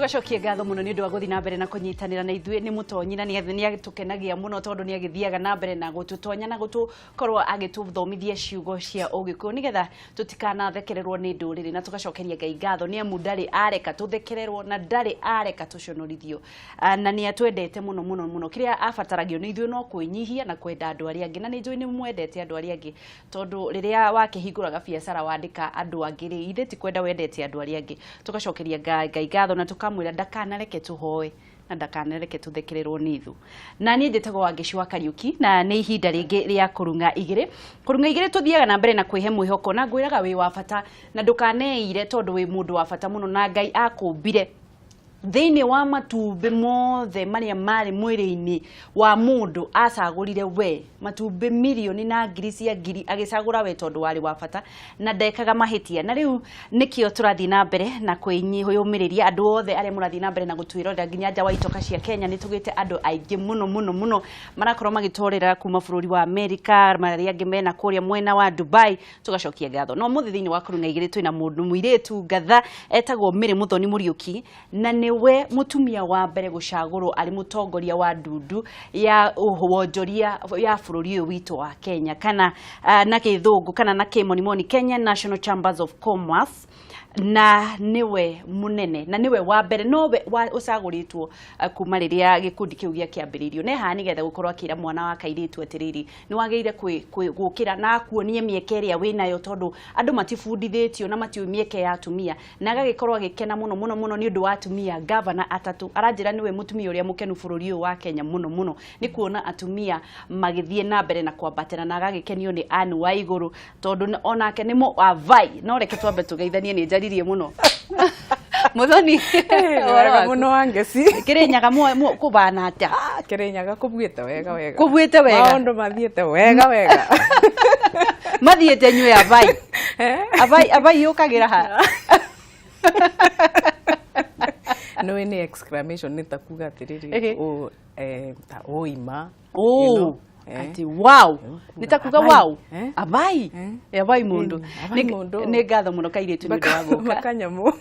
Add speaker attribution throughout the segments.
Speaker 1: tugacokia ngatho muno ni ndu wa guthi na mbere na kunyitanira na ithuĩ ni mutonyi na ni agitukenagia muno tondu ni agithiaga na mbere na gututonya na gutukorwo agituthomithia ciugo cia ũgĩkũyũ nigetha tutikanathekererwo ni ndũrĩrĩ na tugacokeria Ngai ngatho ni amu ndari areka tuthekererwo na ndari areka tuconorithio na ni atwendete muno muno muno kiria abataragio ni ithuĩ no kwĩnyihia na kwenda andũ arĩa angĩ na ni njũĩ ni mwendete andũ arĩa angĩ tondu riria wakĩhingũraga biacara wandĩka andũ angĩ rĩ ithe ti kwenda wendete andũ arĩa angĩ tugacokeria Ngai ngatho na tukamwira ndakanareke tuhoe na ndakanareke tuthekererwo ni ithu na ni ndetagwo Wangĩcua Kariuki na ni ihinda ringi ria Kũrung'a Igĩrĩ Kũrung'a Igĩrĩ tuthiaga na mbere na kwihe mwihoko na ngwiraga wi wa bata na ndukaneire tondu wi mundu wa bata muno na Ngai akumbire thĩinĩ wa matumbĩ mothe marĩa marĩ mwĩrĩ-inĩ wa mũndũ acagũrire we matumbĩ milioni na ngiri cia ngiri agĩcagũra we tondũ warĩ wa bata na ndekaga mahĩtia na rĩu nĩkĩo tũrathiĩ na mbere na kwĩyũmĩrĩria andũ othe arĩa mũrathiĩ na mbere na gũtwĩrorera nginya nja wa itoka cia Kenya nĩ tũgĩte andũ aingĩ mũno mũno mũno marakorwo magĩtũrĩra kuma bũrũri wa America marĩa angĩ mena kũrĩa mwena wa Dubai tugacokia ngatho no mũthĩ thĩinĩ wa Kũrung'a Igĩrĩ twĩna mũndũ mũirĩtu ngatha etagwo Mary Muthoni Mũriũki na niwe mutumia wa mbere gucagũrwo ari mutongoria wa ndundu ya wonjoria ya bũrũri ũyũ witũ wa Kenya kana na gĩthũngũ kana na kĩmonimoni Kenya National Chambers of Commerce na niwe munene na niwe wa mbere nowe ucagũrĩtwo kuma rĩrĩa gĩkundi kĩu gĩa kĩambĩrĩrio ne ha nigetha gukorwo akĩra mwana wa kairĩtu atiriri ni wagĩire gũkĩra na kuonie mĩeke ĩrĩa wĩnayo tondu andũ matifundithĩtio na matiũĩ mĩeke ya atumia na agagĩkorwo agĩkena muno muno muno ni ũndũ wa atumia governor atatu aranjĩra niwe mutumia ũrĩa mũkenu bũrũri ũyũ wa Kenya muno muno ni kuona atumia magĩthiĩ na mbere na kwambatĩra na agagĩkenio ni Anne wa igũrũ tondu onake nĩ avai no reke twambe tũgeithanie ni njaririe muno Muthoni
Speaker 2: wega muno wangeci
Speaker 1: Kirinyaga kubana ata
Speaker 2: Kirinyaga kubuĩte wega wega
Speaker 1: kubuĩte wega
Speaker 2: maũndũ mathiĩte wega wega
Speaker 1: mathiĩte nyue avai yukagira ha
Speaker 2: no any exclamation nita kuga atiriri o ta oima
Speaker 1: ati wow nitakuga wow avai avai mundu ni ngatho muno kairĩtu ni ndu wa guka
Speaker 2: makanyamu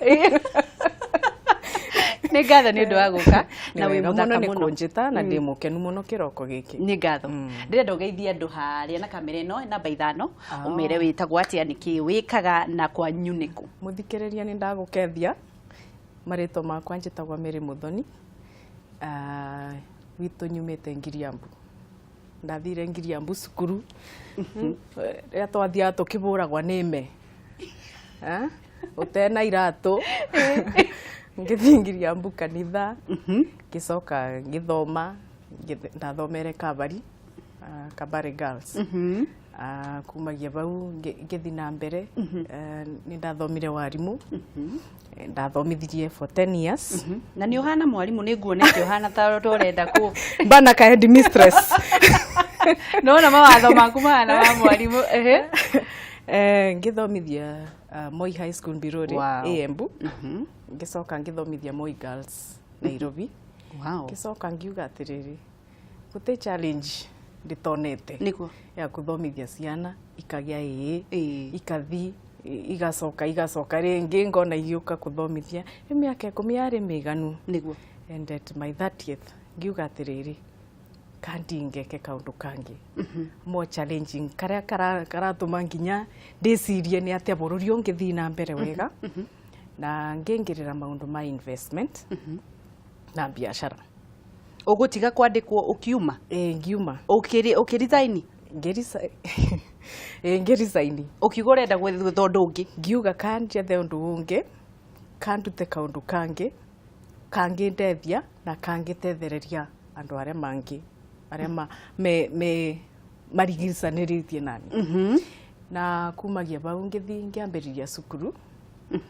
Speaker 1: ni ngatho ni ndu wa guka na wi muthaka
Speaker 2: muno konjeta na ndi mukenu muno kiroko giki
Speaker 1: ni ngatho ndirenda ugeithia andu haria na kamera ino namba 5 umere witagwo atia niki wikaga na kwa nyuniku
Speaker 2: muthikiriria ni ndagukethia marĩtwa makwa njĩtagwo Mary Muthoni witũ nyumĩte Ngiriambu ndathire Ngiriambu cukuru rĩrĩa twathiaga tũkĩbũragwa nĩme ũtena iratũ ngĩthiĩ Ngiriambu kanitha ngĩcoka ngĩthoma ndathomere Kabari Girls kumagia bau ngĩthi na mbere ni ndathomire warimũ ndathomithirie for 10 years
Speaker 1: na ni uhana mwarimu ni nguonete uhana ta torenda ku
Speaker 2: bana ka head mistress
Speaker 1: no na mawatho maku mahana wa mwarimu
Speaker 2: ngĩthomithia Moi High School Birori Embu ngĩcoka ngĩthomithia Moi Girls Nairobi ngĩcoka ngiuga atiriri gũte challenge nditonete
Speaker 1: niko
Speaker 2: ya kuthomithia ciana ikagĩa ikathi igacoka ringi ngona igiuka kuthomithia miaka 10 yari miganu
Speaker 1: niguo
Speaker 2: and at my 30th ngiuga atiriri kandingeke kaundu kangi more challenging karia karatuma nginya ndicirie ni atia bururi ungithi na mbere wega na ngengirira maundu ma investment na biashara
Speaker 1: ugutiga kwandikwo ukiuma
Speaker 2: ngiuma
Speaker 1: ukirizaini
Speaker 2: ngerizaini
Speaker 1: ukigorenda gwetha undu ungi
Speaker 2: ngiuga kanjethe undu ungi kandute kaundu kangi ndethia na kangitethereria andu aria mangi aria me marigicanirie nani na kumagia bau ngithi ngiambiriria cukuru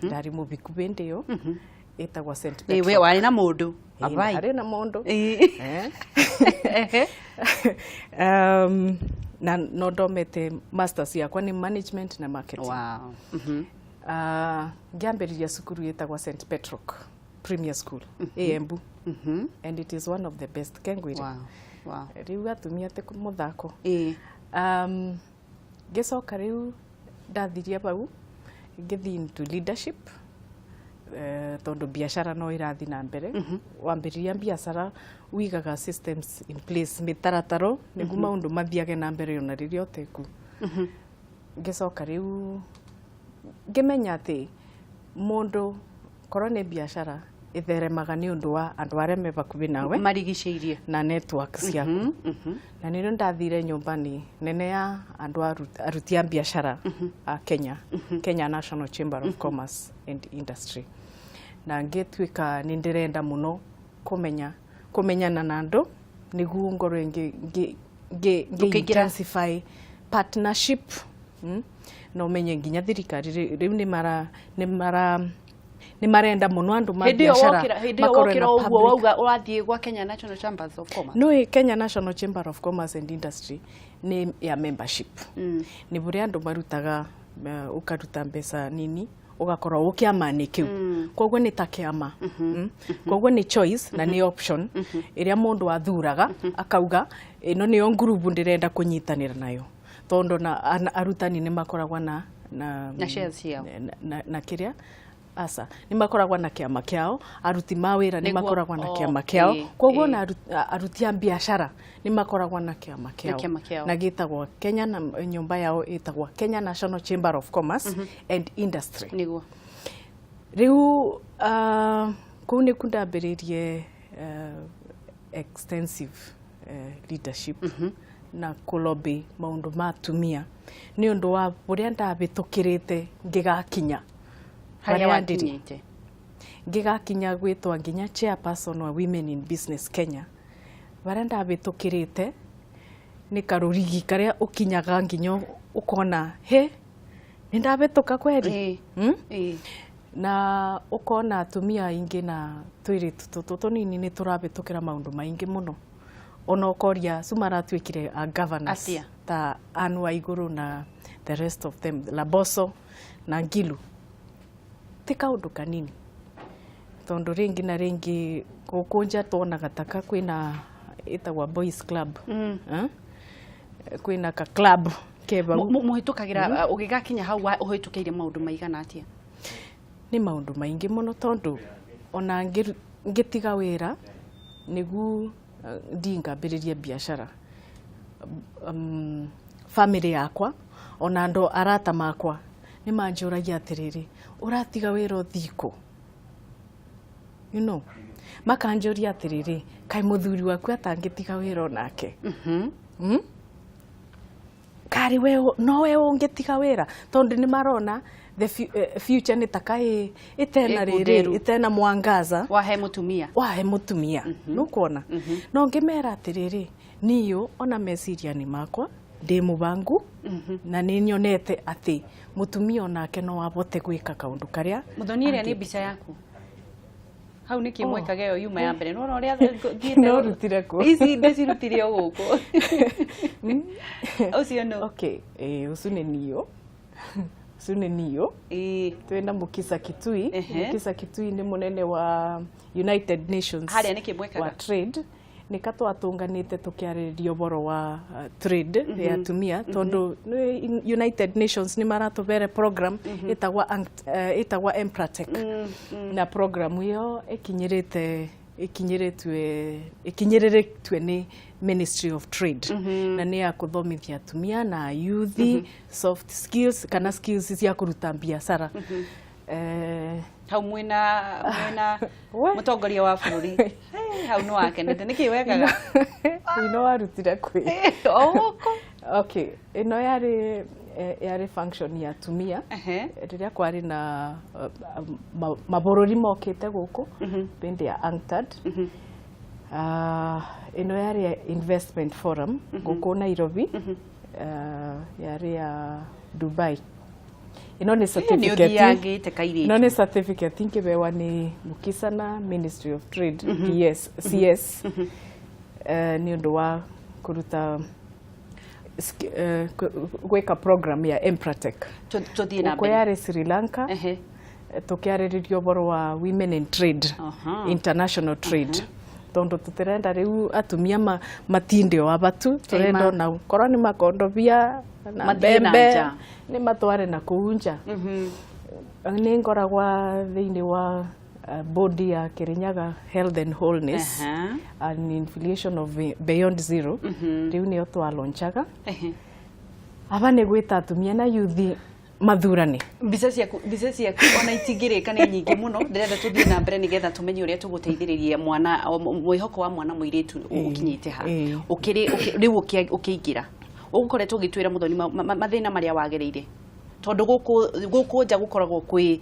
Speaker 2: ndari mubiku bende yo etagwa St Petro
Speaker 1: we wari na mundu
Speaker 2: avai ari na mundu na no ndomete masters yakwa ni management na marketing ngiambiriria cukuru etagwa St Petro Premier School Embu and it is one of the best Kengwiri riu atumia te muthako ngicoka riu ndathiria bau ngithi into leadership tondu biashara no irathi na mbere wambiriria biashara wigaga systems in place mitarataro niguo maundu mathiage na mbere ona riria uteku ngicoka riu ngimenya ati mundu korwo ni biashara itheremaga ni undu wa andu aria me bakuvi nawe
Speaker 1: marigicĩirie
Speaker 2: na network ciaku na nĩ ndathire nyumbani nene ya andu aruti a biashara a Kenya Kenya National Chamber of Commerce and Industry na ngĩtuĩka nĩ ndĩrenda mũno kumenyana na andu niguo ngorwo intensify partnership no menye nginya thirikari riu ni marenda muno andu ma biashara
Speaker 1: makora uguo wauga urathie gwa Kenya National Chamber of Commerce
Speaker 2: no Kenya National Chamber of Commerce and Industry ni ya membership ni bure andu marutaga ukaruta mbeca nini ugakorwo ukiamani kiu koguo ni ta kiama koguo ni choice na ni option iria mundu athuraga akauga ino niyo group ndirenda kunyitanira nayo tondo na arutani ni makoragwa na
Speaker 1: shares yao
Speaker 2: na kiria asa ni makoragwa na kiama kiao aruti mawira ni makoragwa na kiama kiao koguo na aruti a biashara ni makoragwa na kiama kiao na gitagwa Kenya na nyumba yao itagwa Kenya National Chamber of Commerce and Industry
Speaker 1: niguo
Speaker 2: riu kuu ni kundambiririe extensive leadership na kulobi maundu ma atumia ni undu wa buria ndabitukirite ngigakinya
Speaker 1: haria wakinyite
Speaker 2: ngigakinya gwitwa nginya chairperson wa Women in Business Kenya baria ndabitukirite ni karurigi karia ukinyaga nginyo ukona he ni ndabituka kweli na ukona atumia ingi na twiritu tutu nini ni turabitukira maundu maingi muno ona ukoria sumara twikire a governors ta Anwa Iguru na the rest of them Laboso na Ngilu tika undu kanini tondu ringi na ringi gukunja tuonaga taka kwina itagwa boys club kwina ka club keba
Speaker 1: muhitukagira ugigakinya hau uhitukiire maundu maigana atia
Speaker 2: ni maundu maingi muno tondu ona ngitiga wira nigu ndingambiriria biashara family yakwa ona ando arata makwa ni manjuragia atiriri uratiga wira thiko makanjuria atiriri kai muthuri waku atangitiga wira onake kari we no we ungitiga wira tondu ni marona the future ni takai itena riri itena mwangaza
Speaker 1: wahe mutumia
Speaker 2: nukuona no ngimera atiriri niyo ona meciria ni makwa ndi mubangu na ni nyonete ati mutumia onake no abote gwika kaundu karia
Speaker 1: Muthoni ria ni bica yaku hau ni kimwekage yo yuma ya mbere no ria
Speaker 2: no rutire ko
Speaker 1: ici ndicirutire o guku ucio no
Speaker 2: okay usune niyo sune niyo twenda Mukisa Kitui Mukisa Kitui ni munene wa United Nations
Speaker 1: haria ni kimwekaga
Speaker 2: wa trade nikatwa tunganite tukiaririo boro wa trade ya atumia tondu United Nations ni maratubere program itagwa Empratec na program hiyo ikinyiritwe ni Ministry of Trade na ni ya kuthomithia atumia na youth soft skills kana skills cia kuruta biashara
Speaker 1: hau mwina mutongoria wa bururi hau no akenete niki wekaga
Speaker 2: ino warutire kwi okay ino yari function ya atumia riria kwari na maborori mokite guku bindi ya UNCTAD ino yari investment forum guku Nairobi yari ya Dubai ino ni certificate ingibewa ni Mukisa na Ministry of Trade CS ni undu wa kuruta gweka program ya Empratec
Speaker 1: tuthie na mbere
Speaker 2: yari Sri Lanka tukiariririo boro wa Women in Trade international trade tondu tutirenda riu atumia matinde o abatu turenda na korwo ni makondo bia na bembe ni matware na kuunja nĩ ngoragwa thĩinĩ wa body ya Kirinyaga Health and Wholeness an inflation of beyond zero rĩu nĩyo twalonchaga aba nĩ gwĩta atumia na yuthi mathurane
Speaker 1: mbica ciaku ona itingĩrĩka nĩ nyingĩ mũno ndĩrenda tũthiĩ na mbere nĩgetha tũmenye ũrĩa tũgũteithĩrĩria mwana mwĩhoko wa mwana mũirĩtu ũkinyĩte ha rĩu ũkĩingĩra ũgũkoretwo ũgĩtwĩra Muthoni mathĩna marĩa wagereire tondũ gũkũ nja gũkoragwo kwĩ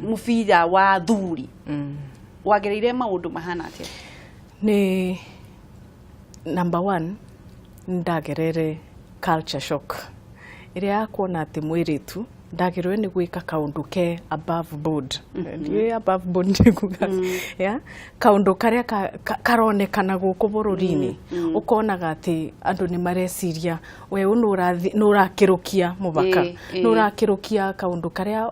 Speaker 1: mũbira wa thuri wagereire maũndũ mahana atĩa
Speaker 2: nĩ number 1 ndagerere culture shock ĩrĩa kuona atĩ mwĩrĩtu ndagĩrĩirwo nĩ gwĩka kaũndũ ke above board above board ya kaũndũ karĩa karonekana gũkũ bũrũri-inĩ ũkonaga atĩ andũ nĩ mareciria we nũrakĩrũkia mũbaka nũrakĩrũkia kaũndũ karĩa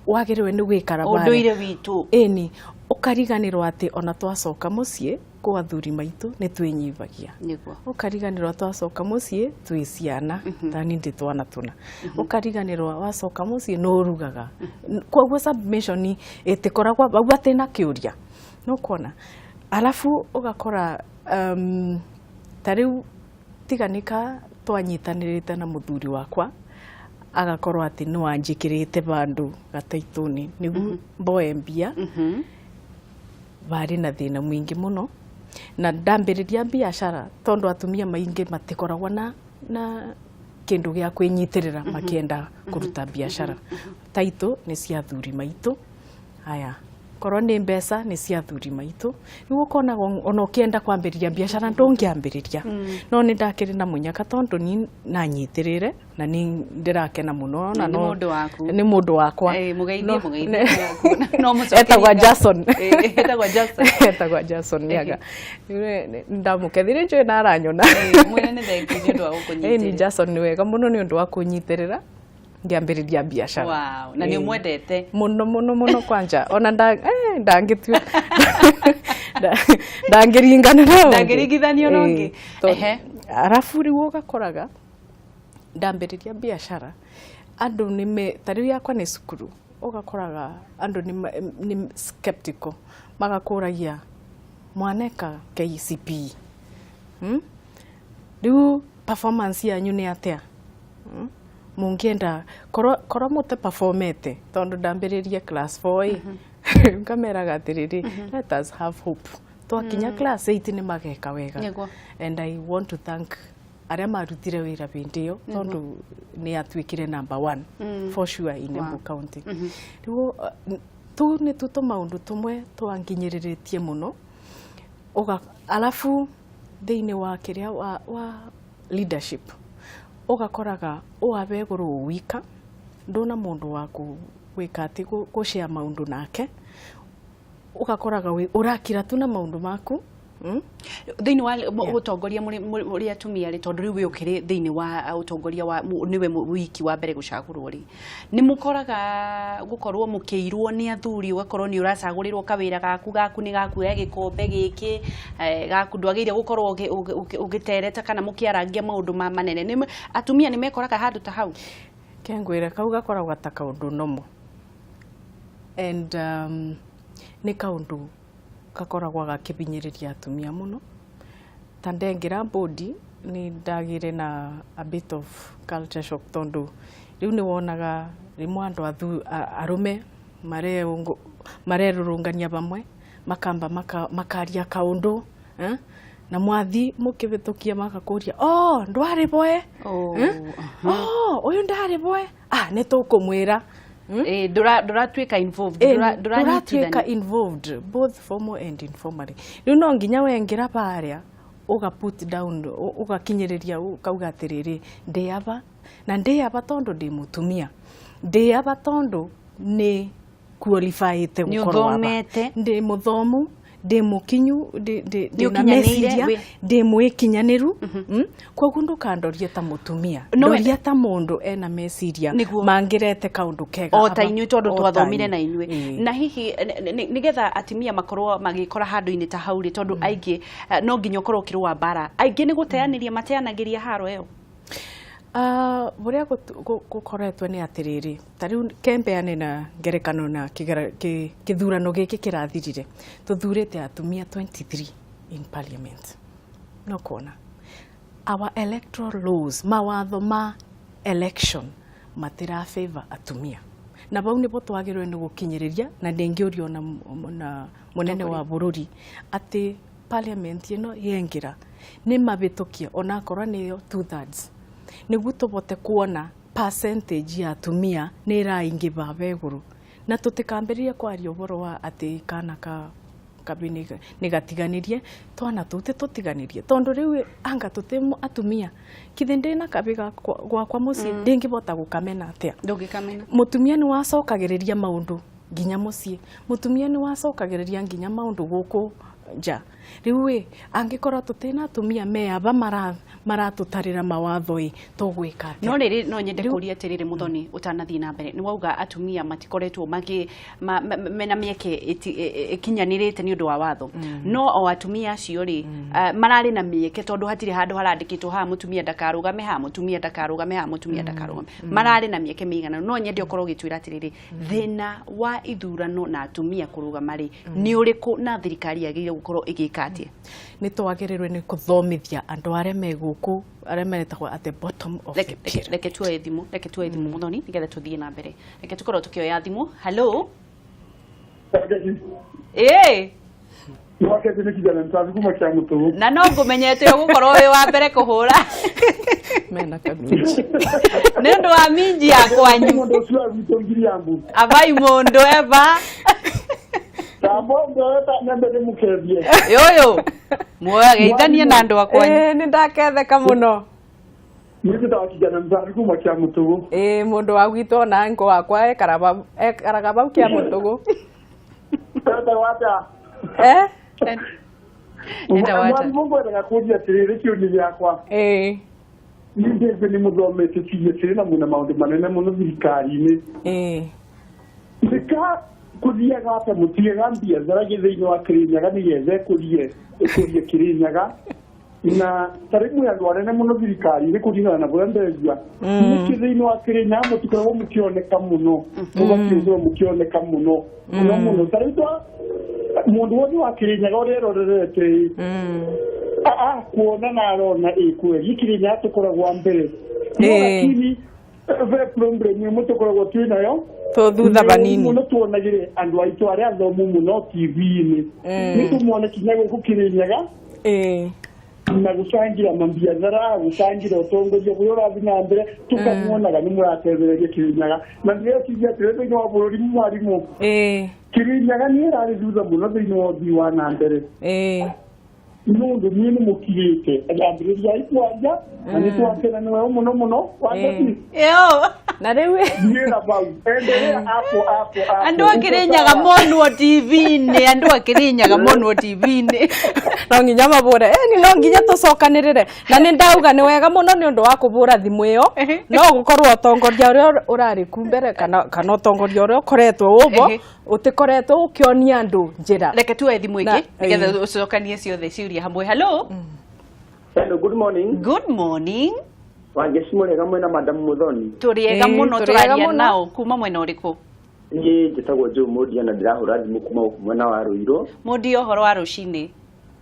Speaker 2: wagĩrĩirwo nĩ gwĩkara
Speaker 1: ũndũire witũ
Speaker 2: ĩni ũkariganĩrwo atĩ ona twacoka mũciĩ kwa athuri maitũ nĩ twĩnyibagia ũkariganĩrwo twacoka mũciĩ twĩ ciana thani ndĩ twana tuna ũkariganĩrwo wacoka mũciĩ no rugaga koguo submission ĩtĩkoragwo bau atĩ na kĩũria no kuona alafu ũgakora tarĩu tiganĩka twanyitanĩrĩte na mũthuri wakwa agakorwo atĩ nĩ wanjĩkĩrĩte bandũ gataitũni nĩguo mboe mbia bari na thĩna mwingĩ mũno na ndambĩrĩria biacara tondũ atumia maingĩ matikoragwo na kĩndũ gĩa kwĩnyitĩrĩra makĩenda kũruta biacara taitũ nĩ cia athuri maitũ haya korwo nĩ mbeca nĩ cia athuri maitũ rĩu ũkonaga ona ũkĩenda kwambĩrĩria biacara ndũngĩambĩrĩria no nĩ ndakĩrĩ na mũnyaka tondũ ni nanyitĩrĩre na nĩ ndĩrakena mũno na no nĩ mũndũ wakwa etagwa Jason nĩaga ndamũkethire njũĩ na aranyona ni Jason nĩ wega mũno nĩ ũndũ wa kũnyitĩrĩra ngĩambĩrĩria biacara
Speaker 1: wow na nĩ mwendete
Speaker 2: mũno kwanja ona ndangĩtua ndangĩringana nawe
Speaker 1: ndangĩringithanio na ũngĩ
Speaker 2: arafu rĩu ũgakoraga ndambĩrĩria biacara andũ nĩ tarĩu yakwa nĩ cukuru ũgakoraga andũ nĩ skeptical magakũragia mwaneka KCCI rĩu performance yanyu nĩ atĩa mungienda korwo mute performete tondu ndambĩrĩrie class 4 ngameraga atĩrĩrĩ let us have hope twakinya class 8 nĩ mageka wega and I want to thank arĩa marutire wĩra bĩndĩ ĩyo tondu nĩ atuĩkire number 1 for sure in Embu County rĩu tu nĩ tuto maũndũ tumwe twanginyĩrĩrĩtie mũno alafu thĩinĩ wa kĩrĩa wa leadership ũgakoraga ũabe gũrũ wika ndona mũndũ waku gwĩka atĩ gũshare maũndũ nake ũgakoraga ũrakira tu na maũndũ maku
Speaker 1: thĩinĩ wa ũtongoria ũrĩa atumia rĩ tondũ rĩu wĩ ũkĩrĩ thĩinĩ wa ũtongoria wa nĩwe wiki wa mbere gũcagũrwo rĩ nĩ mũkoraga gũkorwo mũkĩirwo nĩ athuri ũgakorwo nĩ ũracagũrĩrwo kawĩra gaku nĩ gakuoya gĩkombe gĩkĩ gaku ndwagĩrĩire gũkorwo ũgĩtereta kana mũkĩarangia maũndũ manene atumia nĩ mekoraga handũ ta hau
Speaker 2: kengwĩra kau gakoragwo ta kaũndũ nomo and nĩ kaũndũ gakoragwo gakĩbinyĩrĩria atumia mũno ta ndengera body nĩ ndagĩre na a bit of culture shock tondũ rĩu nĩ wonaga rĩmwe andũ arũme marerũrũngania bamwe makamba makaria kaũndũ na mwathi mũkĩbĩtũkia makakũria ndwarĩ boe ũyũ ndarĩ boe nĩ tũkũmwĩra
Speaker 1: ndũratuĩka
Speaker 2: involved both formal and informally rĩu no nginya wengera barĩa uga put down ugakinyĩrĩria ukauga atĩrĩrĩ ndĩaba na ndĩaba tondũ ndĩ mũtumia ndĩaba tondũ nĩ qualified gũkorwo ndĩ mũthomu ndĩ mũkinyu ndĩ meciria ndĩ mwĩkinyanĩru koguo ndũkandorie ta mũtumia ndoria ta mũndũ ena meciria mangĩrete kaũndũ kega
Speaker 1: o ta inyuĩ tondũ twathomire na inyuĩ na hihi nĩgetha atimia makorwo magĩkora handũ-inĩ ta hau rĩ tondũ aingĩ no nginya ũkorwo ũkĩrũa mbara aingĩ nĩ gũteanĩria mateanagĩria haro ĩyo
Speaker 2: Buria gukoretwe ni atiriri tariu kembeane na ngerekano na kithurano giki kirathirire tuthurite atumia 23 in parliament no kona our electoral laws mawatho ma election matira favor atumia na bau nibo twagirwe ni gukinyiriria na ndingiurio na munene wa bururi ati parliament ino yengira ni mabitukia ona korwa niyo 2/3 niguo tubote kuona percentage ya atumia ni iraingiba beguru na tutikamberia kwaria uboro wa ati kana kabini negatiganirie twana tutiganirie tondu riu anga tutemu atumia kithinde na kabiga kwa muci ndingibota gukamena atia
Speaker 1: ndungikamena
Speaker 2: mutumia ni wacokagiriria maundu nginya muci mutumia ni wacokagiriria nginya maundu guku ja riu angikorwo tutina atumia meaba maratutarira mawatho tugwika
Speaker 1: no riri no nyende kuria tiriri Muthoni utanathii na mbere ni wauga atumia matikoretwo mena mieke ikinyanirite ni undu wa watho no o atumia acio ri marari na mieke tondu hatire handu harandikitwo ha mutumia ndakarugame ha mutumia ndakarugame ha mutumia ndakarugame marari na mieke migana no nyende ukorwo gitwira tiriri thina wa ithurano na atumia kurugama ri ni uriku na thirikari yagire gukorwo igika atia
Speaker 2: ni twagirirwe ni kuthomithia andu aria meguku aria meretagwo at the bottom of
Speaker 1: reke tuoe thimu Muthoni nigetha tuthie na mbere reke tukorwo tukioya thimu hello
Speaker 3: Mwake tene kijana mtazi kuma kia mutugu.
Speaker 1: Na no ngumenyete ugukorwo wi wa mbere kuhura.
Speaker 2: Mena kabinji.
Speaker 1: Nendo wa minji yakwanyu.
Speaker 3: Mundu cio witongiri ambu.
Speaker 1: Abai mundu eva.
Speaker 3: Tabondo eta nende mukebie.
Speaker 1: Yoyo. Moya geithanie na andu akwanyu.
Speaker 2: Ni ndaketheka muno.
Speaker 3: Mwike tawa kijana mtazi kuma kia mutugu.
Speaker 2: Mundu wa gwito na ngo wakwa ekaraga bau kia mutugu.
Speaker 3: Tata wata.
Speaker 1: Enda wata.
Speaker 3: Mungu enda kudia tiriri kiuni yakwa. Ninde ni muthomete kiye na muna maundu manene muno thirikari-ini. Nika kudia gata mutie gambia zarage thiini wa Kirinyaga ni yeze kudia Kirinyaga na tarimu ya rwanene muno thirikari-ini kudingana na bwendezia. Ni thiini wa Kirinyaga mutikoro mukioneka muno. Mugakizo mukioneka muno. Muno taritwa mundu wothe wa Kirinyaga urerorerete kuona na arona kweli Kirinyaga tukoragwo mbere lakini ve problem mutukoragwo twinayo
Speaker 2: thutha banini
Speaker 3: muno tuonagire andu aitu aria athomu muno TV-ini nitumwone kinyago ku Kirinyaga na gucangira mambiathara gucangira utongoria buri urathi na mbere tukamwonaga ni muratethereria Kirinyaga na ndio kijia twethe wa bururi mwarimu Kirinyaga ni irari thutha muno thiini wa uthii wa na mbere nundu nie ni mukirite ambiriria ikwaja na ni twakena niwe muno wagati
Speaker 2: na riu
Speaker 3: ngira bau endelea hapo
Speaker 1: andu akirinyaga monwo TV-ini andu akirinyaga monwo TV-ini
Speaker 2: no nginya mabure ni no nginya tucokanirire na ni ndauga ni wega muno ni undu wa kubura thimu iyo no gukorwo utongoria uria urari kumbere kana utongoria uria ukoretwo ubo utikoretwo ukionia andu njira
Speaker 1: reke tuoe thimu ingi nigetha ucokanie ciothe ciuria hamwe hello
Speaker 3: good morning Wangesimurega mwena Madam Muthoni.
Speaker 1: Turiega muno turaria nao kuma mwena uriku.
Speaker 3: Ni njitagwo Mudia na ndirahura thimu kuma mwena wa Ruiro.
Speaker 1: Mudia uhoro wa rucini.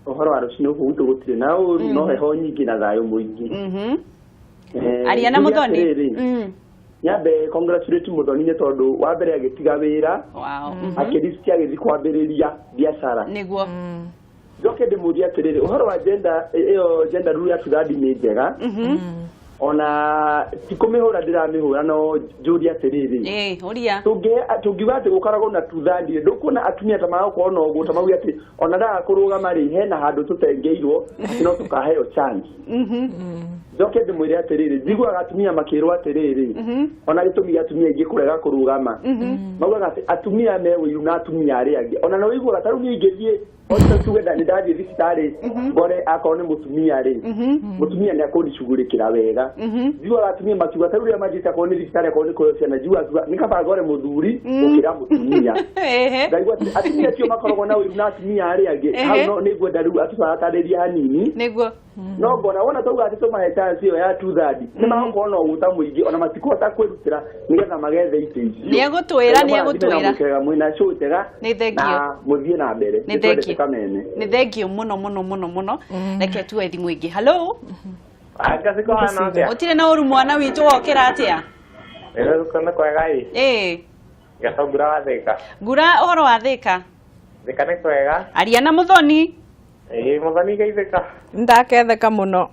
Speaker 3: Uhoro wa rucini ugutu gutire na uru no heho nyingi na thayo muingi.
Speaker 1: Aria na Muthoni.
Speaker 3: Nyabe congratulate Muthoni ne tondu wa mbere agitiga wira.
Speaker 1: Wow.
Speaker 3: Akiristi agithi kwambiriria biashara.
Speaker 1: Niguo.
Speaker 3: Joke de Mudia tiriri uhoro wa gender rule ya Sudani ni njega. Ona tikumihura ndiramihura no njuri atiriri
Speaker 1: uria
Speaker 3: tungiuga ati gukaragwo na tuthandi ndukuna atumia ta mao kuona uguo ta mauga ati ona da kurugama ri hena handu tutengeirwo no tukaheo chance njoke ndimwire atiriri njiguaga atumia makirwo atiriri ona gitumi atumia ingi kurega kurugama maugaga ati atumia me wiru na atumia ari angi ona no wiguaga taru ni ingithie Oto tuweda ni ndathi thibitari ngore akone mutumia ri mutumia ni akondicugurikira wega jiwa atumia makiuga taru ria majita kone thibitari akone ko ciana jiwa nikaba ngore muthuri ukira mutumia ndaigwa atumia tio makoragwo na uyu na atumia ari angi hau no niguo ndaru atutaratarĩria hanini
Speaker 1: niguo
Speaker 3: no ngona wona tauga ati tumahe chance iyo ya 2/3 nĩ magũkorwo na ũguta mũingĩ ona matikũhota kwĩrutĩra nĩgetha magethe itĩ icio nĩegũtwĩra mwĩna show njega na mũthiĩ na mbere nĩ Kameme
Speaker 1: nĩ thengio mũno reke tuwe thimũ ingĩ hello ũtirĩ na ũru mwana witũ wokĩra atĩa
Speaker 4: Ngura wa Thika.
Speaker 1: Ngura ũhoro wa Thika?
Speaker 4: Thika nĩ kwega.
Speaker 1: Aria na Muthoni.
Speaker 4: Muthoni geithĩka.
Speaker 2: Ndaketheka mũno.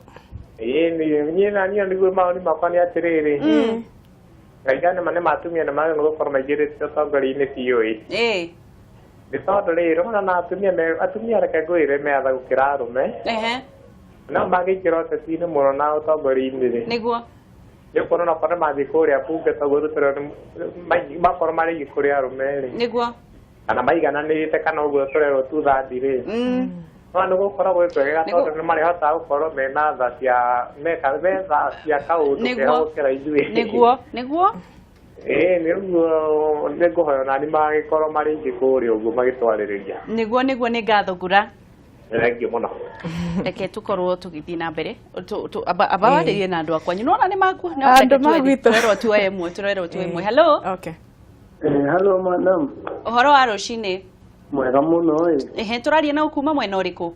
Speaker 4: Niĩ na niĩ nĩguo maũndũ makwa nĩ atĩrĩrĩ. Ngaigana nĩ matumia nĩ magĩrĩirwo gũkorwo maingĩrĩte ũtongoria-inĩ biũ. Nĩ tondũ rĩrĩ ona atumia reke ngwĩre metha gũkĩra arũme. No magĩikĩra ũteti-inĩ mũno na ũtongoria-inĩ.
Speaker 1: Nĩguo.
Speaker 4: Nĩũkuona na kwana mathiĩ kũrĩa bunge tondũ rũtĩrwo makorwo marĩ igĩkũrĩa arũme rĩ.
Speaker 1: Nĩguo.
Speaker 4: Kana maigananĩrĩte kana ũguo tũrerwo 2/3 rĩ. No nĩ gũkoragwo kwegega tondũ nĩ marĩhotaga gũkorwo mena tha cia kaũndũ kega gũkĩra ithuĩ.
Speaker 1: Nĩguo.
Speaker 4: Nĩguo nĩ ngũhoya nani magĩkorwo marĩ ingĩ kũrĩa ũguo magĩtwarĩrĩria.
Speaker 1: Nĩguo nĩ ngatho Ngura.
Speaker 4: Thengiũ mũno.
Speaker 1: Reke tukorwo tũgĩthiĩ na mbere abawarĩrie na andũ akwa nyuna nĩ maku
Speaker 2: andũ magwitũ
Speaker 1: tũrerwo tu ĩmwe hello
Speaker 3: hello madam
Speaker 1: ũhoro wa rũcinĩ
Speaker 3: mwega mũno
Speaker 1: tũraria na ũkuma mwena ũrĩkũ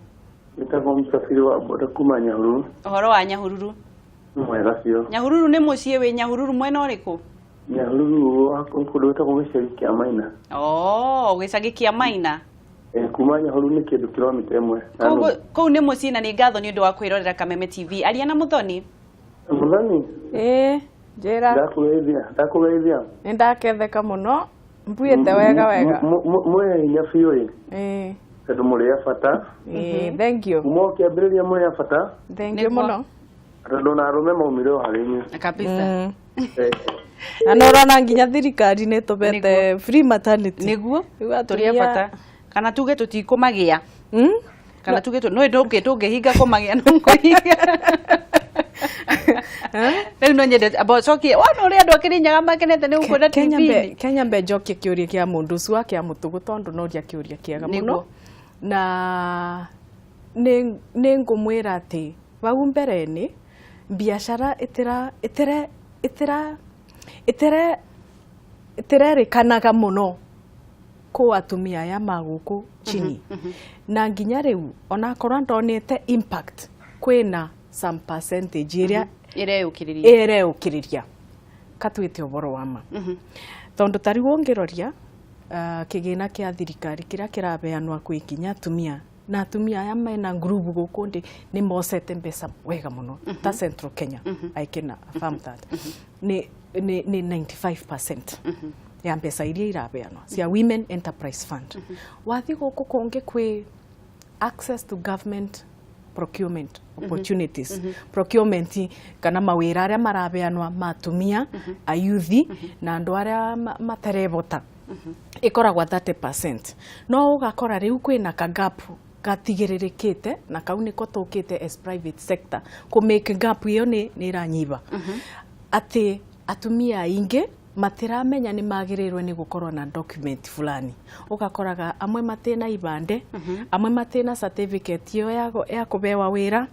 Speaker 3: nĩtagwo mũsafiri wa boda kuma Nyahururu
Speaker 1: ũhoro wa Nyahururu
Speaker 3: mwega biũ
Speaker 1: Nyahururu nĩ mũciĩ wĩ Nyahururu mwena ũrĩkũ
Speaker 3: Nyahururu kũndũ gwĩtagwo gĩcagi kĩa Maina
Speaker 1: gĩcagi kĩa Maina
Speaker 3: kuma Nyahururu nĩ kĩndũ kilomita ĩmwe
Speaker 1: kũu nĩ mũciĩ na nĩ ngatho nĩ ũndũ wa kwĩrorera Kameme TV aria na Muthoni
Speaker 2: njĩra
Speaker 3: ndakũgeithia
Speaker 2: nĩ ndaketheka mũno mbuĩte wega
Speaker 3: mwĩ hinya biũ tondũ mũrĩ a bata
Speaker 2: thank you
Speaker 3: kĩambĩrĩria mũrĩ a bata
Speaker 2: thank you mũno
Speaker 3: tondũ na arũme maumire o harĩ inyuĩ
Speaker 1: kabisa
Speaker 2: na norona nginya thirikari nĩ tũbete free maternity
Speaker 1: nĩguo tũrĩ a bata kana tuge tũtikũmagĩa kana tuge tũngĩhinga kũmagĩa no kũhinga rĩu no nyende cokie wona ũrĩa andũ akĩrinyaga makenete nĩ gũkuona TV
Speaker 2: Kenya mbe njokie kĩũria kĩa mũndũ ũcio wa kĩa mũtũgũ tondũ noria kĩũria kĩega mũno na nĩ ngũmwĩra atĩ bau mbere-inĩ biacara ĩtererĩkanaga mũno kũ atumia aya magũkũ chini na nginya rĩu onakorwo ndonete impact kwĩna some percentage ĩrĩa ĩreũkĩrĩria katwĩte ũboro wa ma tondũ tarĩ wongĩroria kĩgĩna kĩa thirikari kĩrĩa kĩrabeanwa kwĩ kinya atumia na atumia aya mena group gũkũ ndĩ nĩ mocete mbeca wega mũno ta Central Kenya I can affirm that nĩ 95% ya mbeca iria irabeanwa cia Women Enterprise Fund wathi gũkũ kũngĩ kwĩ access to government procurement opportunities procurement kana mawĩra arĩa marabeanwa matumia ayuthi na andũ arĩa materebota ikoragwa 30% no ugakora riu kwina kagap gatigĩrĩrĩkĩte na kau nĩko tũkĩte as private sector ku make gap iyo nĩ iranyiba atĩ atumia aingĩ matiramenya nĩ magĩrĩirwo nĩ gũkorwo na document fulani ugakoraga amwe matena ibande amwe matena certificate iyo ya kubewa wĩra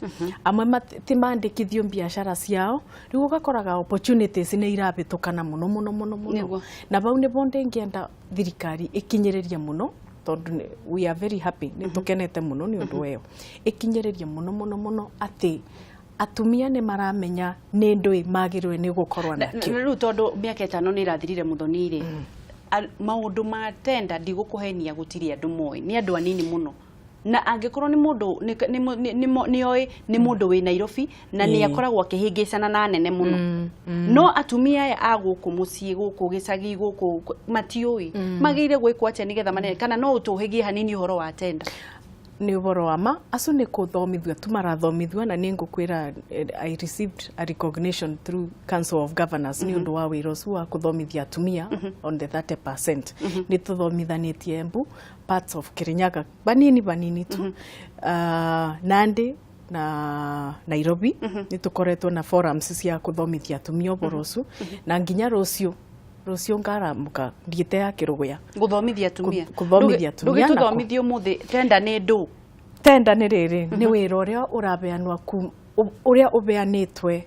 Speaker 2: amwe matimandĩkithio biacara ciao rĩu ugakoraga opportunities nĩ irabĩtũkana mũno na bau nĩ bonde ngĩenda thirikari ikinyĩrĩria mũno tondũ we are very happy nĩ tũkenete mũno nĩ ũndũ weyo ikinyĩrĩria mũno atĩ atumia nĩ maramenya nĩ ndũĩ magĩrĩirwo nĩ gũkorwo nakĩo
Speaker 1: rĩu tondũ mĩaka 5 nĩ irathirire Muthoni rĩ maũndũ ma tenda ndigũkũhenia gũtirĩ andũ moĩ nĩ andũ anini mũno na angĩkorwo nĩ mũndũ nĩoĩ nĩ mũndũ wĩ Nairobi na nĩ akoragwo akĩhĩngĩcana na nene mũno no atumia aya a gũkũ mũciĩ gũkũ gĩcagi gũkũ matiũĩ magĩrĩire gwĩkwo atĩa nĩgetha manene kana no ũtũhĩgie hanini ũhoro wa tenda
Speaker 2: nĩ ũboro wa ma acu nĩ kũthomithua tumarathomithua na nĩ ngũkwĩra I received a recognition through Council of Governors nĩ ũndũ wa wĩra ũcio wa kũthomithia atumia on the 30% nĩ tũthomithanĩtie Embu parts of Kirinyaga banini tu Nandi na Nairobi nĩ tũkoretwo na forums cia kũthomithia atumia ũboro ũcio na nginya rũciũ ngaramuka ndiete ya Kĩrũgũya
Speaker 1: gũthomithia atumia
Speaker 2: gũthomithia atumia
Speaker 1: tũthomithio mũthĩ tenda nĩ ndũ
Speaker 2: tenda nĩ rĩrĩ nĩ wĩra ũrĩa ũrabeanwa ũrĩa ũbeanĩtwe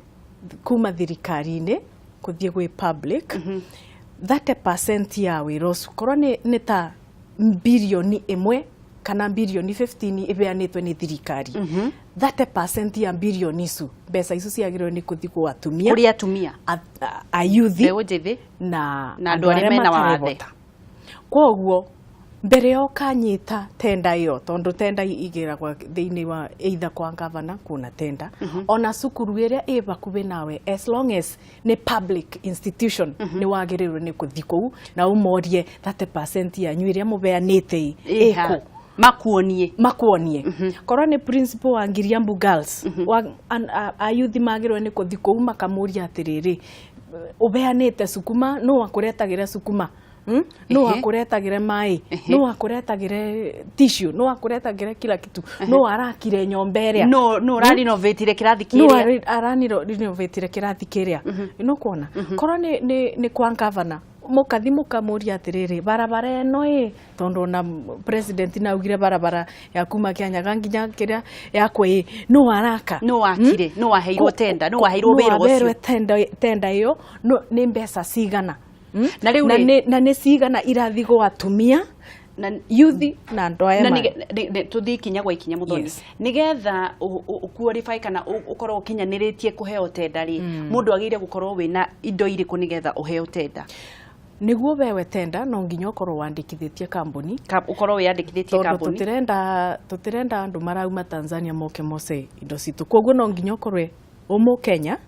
Speaker 2: kuma thirikari-inĩ kũthiĩ gwĩ public 30% ya wĩra ũcio korwo nĩ ta bilioni 1 kana bilioni 15 ibeanĩtwe nĩ thirikari 30% ya bilioni icu mbeca icu ciagĩrĩirwo nĩ kũthiĩ kwa atumia
Speaker 1: kũrĩ atumia
Speaker 2: ayuthi na andũ arĩa mena wathe kwoguo mbere yo kanyita tenda ĩyo tondũ tenda igĩragwo thĩinĩ wa either kwa gavana kuna tenda ona cukuru ĩrĩa ĩ bakuhĩ nawe as long as nĩ public institution nĩ wagĩrĩirwo nĩ kũthiĩ kũu na ũmorie 30% yanyu ĩrĩa mũbeanĩte ĩkũ makuonie korwo nĩ principal wa Ngiriambu Girls ayuthi magĩrĩirwo nĩ kũthiĩ kũu makamũria atĩrĩrĩ ũbeanĩte sukuma no akũretagĩra sukuma no akũretagĩre mai no akũretagĩre tissue no akũretagĩre kila kitu no arakire nyomba ĩrĩa
Speaker 1: no renovateire kĩrathi kĩrĩa
Speaker 2: renovateire kĩrathi kĩrĩa no kuona korwo nĩ kwa gavana mukathi mukamuria atiriri barabara eno tondu na president naugire barabara ya kuma Kĩanyaga nginya kiria yakwe no araka
Speaker 1: no akire no aheirwo tenda no aheirwo wĩra ũcio
Speaker 2: tenda iyo no nĩ mbeca cigana na nĩ cigana irathi gwa atumia
Speaker 1: na
Speaker 2: yuthi na andũ aya
Speaker 1: tuthi ikinya gwa ikinya Muthoni nigetha qualify kana ukorwo ukinyanĩrĩtie kuheo tenda ri mundu agĩrĩire gukorwo wĩna indo irĩkũ nigetha uheo tenda
Speaker 2: niguo bewe tenda no nginya ukorwo wandikithĩtie kambuni
Speaker 1: ukorwo wiyandikithĩtie kambuni
Speaker 2: tutirenda andu marauma Tanzania moke mose indo citu koguo no nginya ukorwe Kenya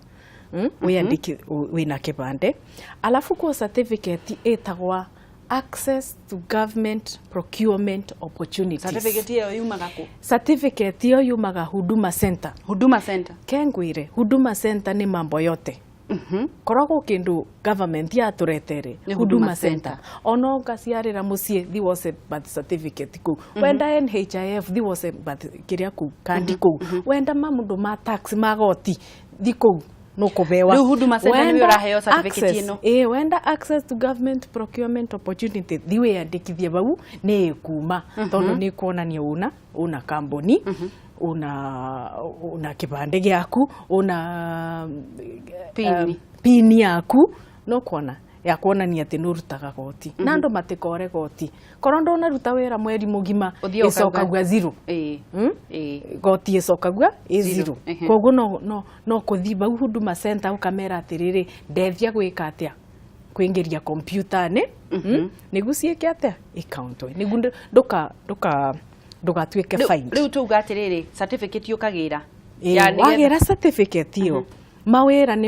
Speaker 2: wina kibande alafu kwa certificate etagwa access to government procurement opportunities.
Speaker 1: Certificate hiyo yumaga ku?
Speaker 2: Certificate hiyo yumaga Huduma Center.
Speaker 1: Huduma Center.
Speaker 2: Kengwire Huduma Center ni mambo yote. Koragwo kindu government ya turetere Huduma Center. Ono ngasiarira mucie thi wose birth certificate ku. Wenda NHIF thi wose birth kiria ku kandi ku. Wenda mamundu ma tax magoti thi ku no kubewa.
Speaker 1: Riu Huduma Center ni uraheo certificate ino.
Speaker 2: Wenda access to government procurement opportunity thiwe yandikithie bau ni kuma tondu ni kuonania una kambuni una kibande gyaku una pini yaku no kuona ya kuonania ati nurutaga goti na andu matikore goti korwo ndo naruta wira mweri mugima icokagwa zero goti icokagwa zero koguo no kuthi bau Huduma Center ukamera atiriri ndethia gwika atia kuingiria computer ni nigu ciike atia account nigu ndugatuike fine
Speaker 1: riu tuga atiriri certificate yukagira
Speaker 2: wagira certificate iyo mawira ni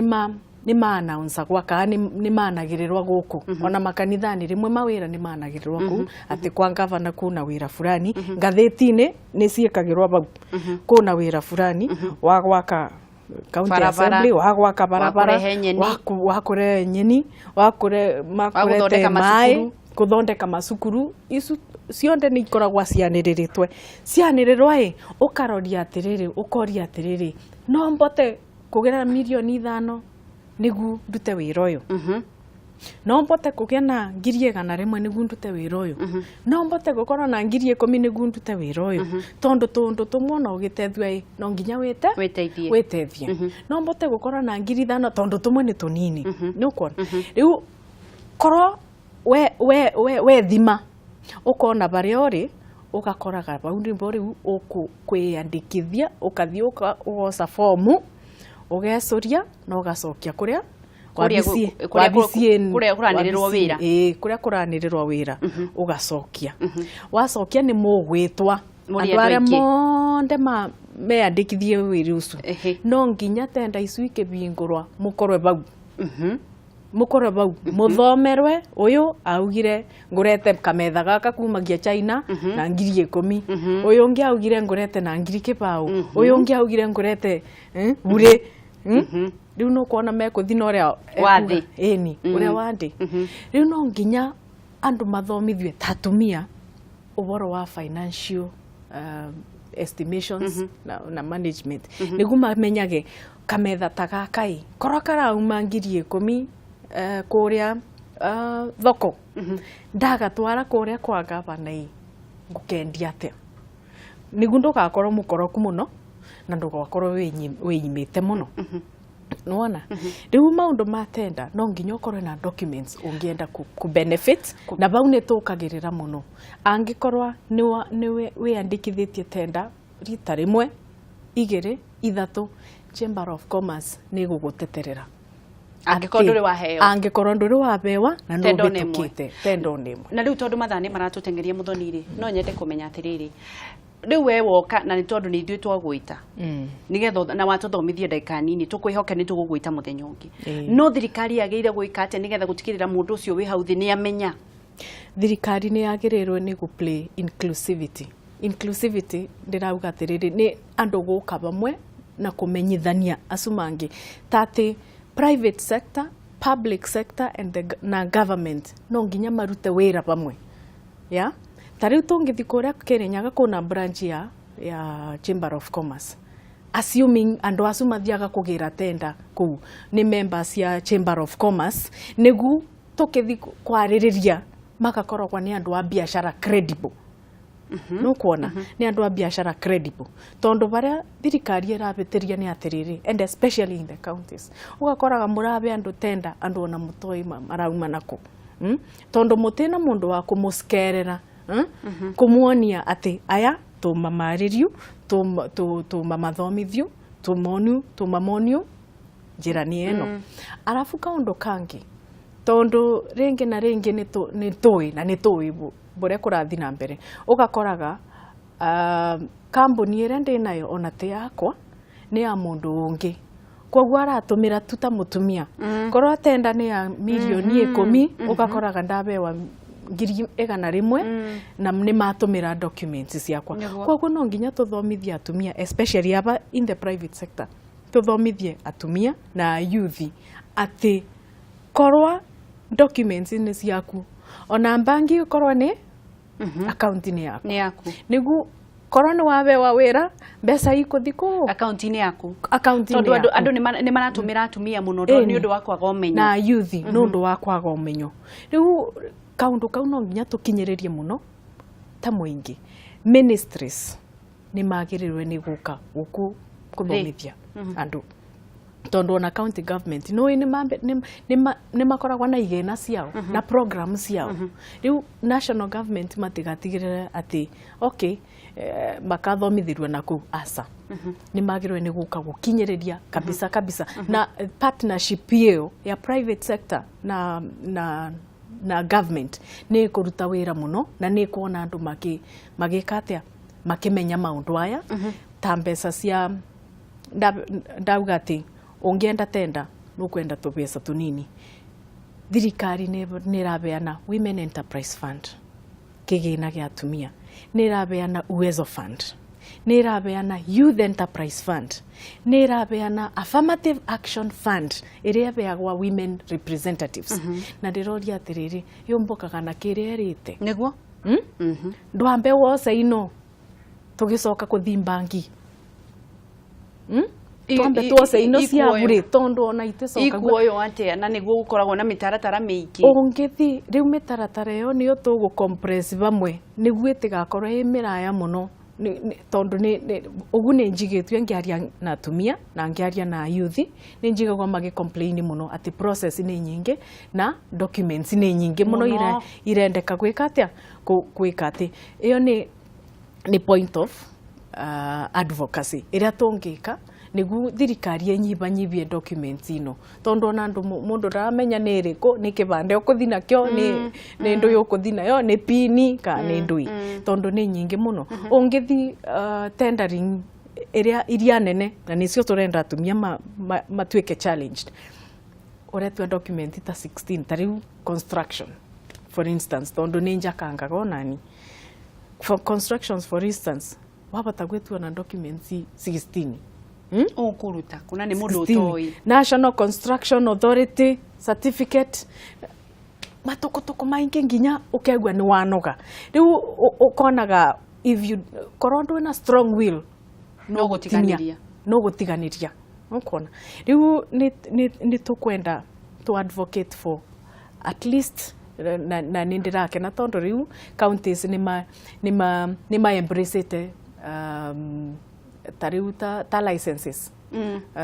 Speaker 2: announce gwaka ni managirirwa guku ona makanithani rimwe mawira ni managirirwa ku ati kwa gavana kuna wira fulani ngatheti-ini ni ciikagirwa bau kuna wira fulani wa gwaka county assembly wa gwaka barabara wa kure nyeni wa kure makurete mai kuthondeka macukuru isu cionde ni ikoragwa cianiriritwe ukaroria atiriri ukoria atiriri no mbote kugera milioni 5 nigu ndute wira uyu no mbote kugea na 100,000 nigu ndute wira uyu no mbote gukorwo na 10,000 nigu ndute wira uyu tondu tumwe no gitethwa no nginya witethie no mbote gukorwo na 5,000 tondu tumwe ni tunini ni ukona riu korwo we thima ukona baria uri ugakoraga baundi riu kwiyandikithia ukathii ugoca fomu ugecuria na ugacokia kuria
Speaker 1: kuranĩrĩrwo wĩra
Speaker 2: kuria kuranĩrĩrwo wĩra ugacokia wacokia ni mugwitwa andu aria monde meyandikithie wĩra ucio no nginya tenda icu ikibingurwa mukorwe bau muthomerwe uyu augire ngurete kametha gaka kumagia China na 10,000 uyu ngi augire ngurete na 2,000 uyu ngi augire ngurete bure riu no kuona mekuthi na uria
Speaker 1: wathi
Speaker 2: uria wathi riu no nginya andu mathomithwe tatumia uboro wa financial estimations na management nigu mamenyage kametha tagakai korwa karauma 10,000 kuria thoko ndagatwara kuria kwa gavana ngukendia atia nigu ndugakorwo mukoroku muno na ndugakorwo wĩnyimĩte muno nona riu maundu ma tender no nginya ukorwe na documents ungienda ku benefit na bau ne tukagirira muno angikorwa niwe wiyandikithitie tender rita rimwe igĩrĩ ithatu Chamber of Commerce ni guguteterera
Speaker 1: angikorwo nduri waheo
Speaker 2: angikorwo nduri wabewa na no bitukite tendo nimwe
Speaker 1: na riu tondu mathani maratutengeria Muthoni ri no nyende kumenya atiriri riu we woka na ni tondu ni ithuĩ twagwĩta nigetha na watuthomithie ndagĩka nini tukwihoke ni tugugwĩta muthenya ũngĩ no thirikari yagĩrĩire gwĩka atĩa nigetha gutikirira mundu ucio wi hau thĩ ni amenya
Speaker 2: thirikari ni yagĩrĩirwo ni gu play inclusivity ndirauga atiriri ni andu guka bamwe na kumenyithania asumangi tati private sector public sector and na government no nginya marute wĩra bamwe ya tariu tungithi kuria Kirinyaga kuna branch ya Chamber of Commerce assuming andu acu mathiaga kugira tender kuu ni members ya Chamber of Commerce nigu tukithi kwaririria magakoragwa ni andu a biashara credible no kuona ni andu a biashara credible tondu baria thirikari irabitiria ni atiriri and especially in the counties ugakoraga murabe andu tender andu ona mutoi marauma nako tondu mutina mundu wa kumuskerera kumuonia ati aya tumamaririo tumamathomithio tumamonio njirani eno arafu kaundu kangi tondu ringi na ringi ni tui bore kurathi na mbere ugakoraga kambuni ire ndinayo ona te yakwa ni ya mundu ungi koguo aratumira tuta mutumia korwo tenda ni ya milioni 10 ugakoraga ndabewa ngiri 100 na ni matumira documents ciakwa koguo no nginya tuthomithie atumia especially aba in the private sector tuthomithie atumia na youth ati korwa documents ni ciaku ona mbangi ukorwa ni account ni yaku nigu korwa ni wabewa wira mbeca ikuthiko
Speaker 1: account ni yaku
Speaker 2: tondu
Speaker 1: andu ni maratumira atumia muno ni undu wa kwaga umenyo
Speaker 2: na youth ni undu wa kwaga umenyo riu kaundu kau no nginya tukinyiririe muno ta muingi ministries ni magirirwe ni guka guku kuthomithia andu tondu ona county government no ni makoragwa na igena ciao na programs ciao riu national government matigatigirire ati okay makathomithirwe na ku asa ni magirwe ni guka gukinyiriria kabisa na partnership hiyo ya private sector na government ni kuruta wira muno na ni kuona andu magikatia makimenya maundu aya ta mbeca cia ndauga ati ungienda tenda nukwenda tubesa tunini thirikari ni rabeana women enterprise fund kigina gia atumia ni rabeana uwezo fund ni rabeana youth enterprise fund ni rabeana affirmative action fund iria beagwa women representatives na ndiroria atiriri yombokaga na kiria rite
Speaker 1: niguo
Speaker 2: ndwambe wose ino tugicoka kuthimbangi twambe tuose ino cia bure tondu ona iticoka
Speaker 1: ikuoyo atia na niguo gukoragwo na mitaratara mingi
Speaker 2: ungithi riu mitaratara yo niyo tugu compress bamwe niguo itigakorwo imiraya muno tondu ugu ni njigitwe ngiaria na atumia na ngiaria na youth ni njigagwa magi complain muno ati process ni nyingi na documents ni nyingi muno irendeka gwika atia gwika ati iyo ni point of advocacy iria tungika nigu thirikari enyibanyibie documents ino tondu ona mundu ramenya ni iriku ni kibande ukuthi nakyo ni ndu yukuthi nayo ni pini ka ni ndui tondu ni nyingi muno ungithi tendering iria nene na nicio turenda atumia matuike challenged uretwa document ta 16 tariu construction for instance tondu ni njakangaga onani for constructions for instance wabata gwetua na documents 16
Speaker 1: ukuruta kuna ni mundu utoi
Speaker 2: National Construction Authority certificate matokotoko maingi nginya ukegwa ni wanoga riu ukonaga if you korondu na strong will no gutiganiria ukona riu ni tukwenda to advocate for at least na nindirake na tondu riu counties ni ma embrace tariu ta licenses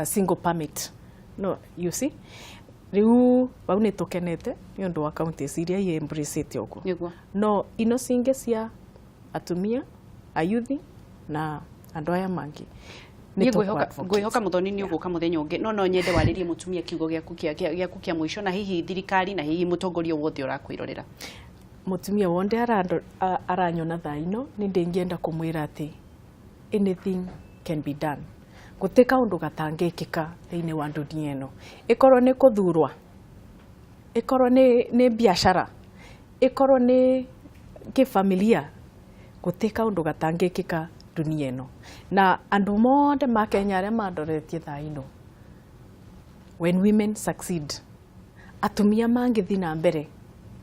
Speaker 2: single permit no you see riu bau ni tukenete ni undu wa counties iria i embrace ite uguo no ino cinge cia atumia ayuthi na andu aya mangi
Speaker 1: ngwihoka Muthoni ni uguka muthenya ungi no nyende waririe mutumia kiugo giaku kia mwisho na hihi thirikari na hihi mutongoria wothe urakwirorera
Speaker 2: mutumia wonde aranyona thaino ni ndingienda kumwira ati anything can be done guteka undu gatangikika thiini wa dunia ino ikorwo ni kuthurwa ikorwo ni biashara ikorwo ni kifamilia guteka undu gatangikika dunia ino na andu mothe ma Kenya aria mandoretie thaino when women succeed atumia mangithi na mbere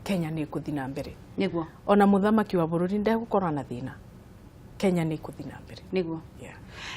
Speaker 2: Kenya ni kuthi na mbere
Speaker 1: niguo
Speaker 2: ona muthamaki wa bururi ndegukorwa na thina Kenya ni kuthi na mbere
Speaker 1: niguo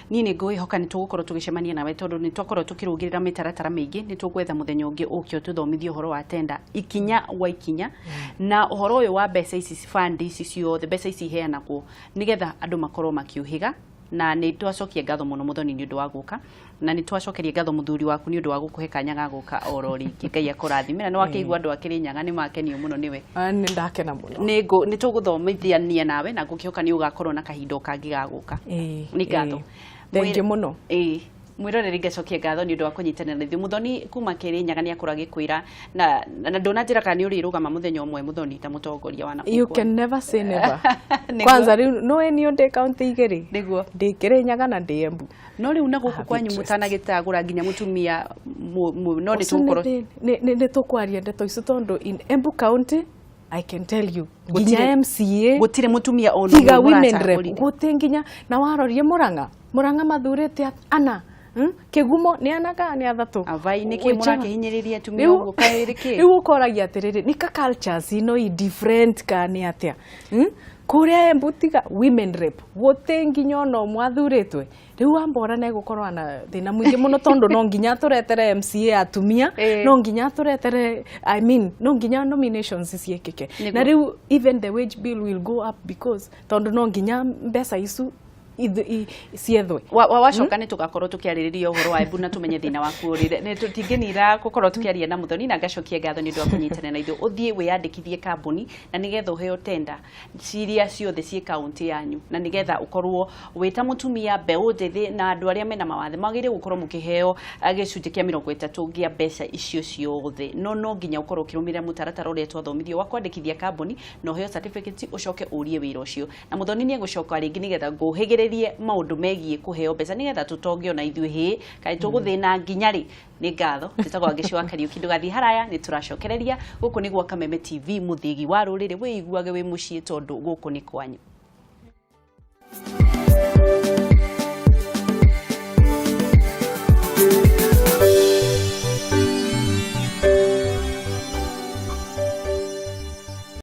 Speaker 1: ni ni ngwihoka ni tugukorwo tugicemania nawe tondu ni twakorwo tukirugirira mitaratara mingi ni tugwetha muthenya ungi ukio tuthomithie uhoro wa tenda ikinya wa ikinya na uhoro uyu wa mbeca ici fund ici ciothe mbeca ici heanagwo nigetha andu makorwo makiuhiga na ni twacokia ngatho muno Muthoni ni undu wa guka na ni twacokeria ngatho muthuri waku ni undu wa gukuhe kanya ga guka oro ringi Ngai akurathimira no akigwa andu akirinyaga ni makenio muno niwe
Speaker 2: ni ndakena muno
Speaker 1: ni tuguthomithania nawe na ngukioka ni ugakorwo na kahindo kangi ga guka ni ngatho
Speaker 2: thengi muno
Speaker 1: mwiroreri ngacokia ngatho ni undu wa kunyitanira na ithuĩ Muthoni kuma Kirinyaga ni akora gikwira na ndona njira kana ni urirugama muthenya umwe Muthoni ta mutongoria wa
Speaker 2: you can never say never kwanza riu no enio de county igĩrĩ
Speaker 1: niguo
Speaker 2: ndi Kirinyaga na ndi Embu
Speaker 1: no riu na guku kwanyu mutanagitagura nginya mutumia no ni tukorwo
Speaker 2: ni tukwaria ndeto icio tondu in Embu county I can tell you nginya MCA
Speaker 1: gutire mutumia ono
Speaker 2: tiga women rep gutinginya na warorie Murang'a mathurite ana kigumo ni anaga ni athatu
Speaker 1: avai ni ki murakihinyiriria tumia uguo kairiki
Speaker 2: riu ukoragia atiriri ni ka cultures ino i different ka ni atia kuria embutiga women rep gutinginya no mwathuritwe riu ambora na gukorwa na thina mwingi muno tondu no nginya turetere MCA atumia no nginya turetere no nginya nominations ciekeke na riu even the wage bill will go up because tondu no nginya mbeca isu ciethwe
Speaker 1: wacoka ni tugakorwo tukiaririria uhoro wa Embu na tumenye thina waku urire ni tutinginira gukorwo tukiaria na Muthoni na ngacokia ngatho ni ndu wa kunyitanira na ithu uthie wiyandikithie kambuni na nigetha uheo tenda ciria ciothe cie county yanyu na nigetha ukorwo wita mutumia mbeu ndethi na andu aria mena mawathe magire gukorwo mukiheo gicunji kia 30 gia mbeca icio ciothe no nginya ukorwo ukirumira mutaratara uria twathomithio wa kwandikithia kambuni no heo certificate ucoke urie wira ucio na Muthoni ni gucoka ringi nigetha nguhigiririe maundu megie kuheo mbeca nigetha tutongio na ithuĩ hi kai tuguthina nginya ri ni ngatho titagwa ngicwa Kariuki ndugathi haraya ni turacokereria guku niguo Kameme TV muthigi wa ruriri wiguage wi mucii tondu guku ni kwanyu.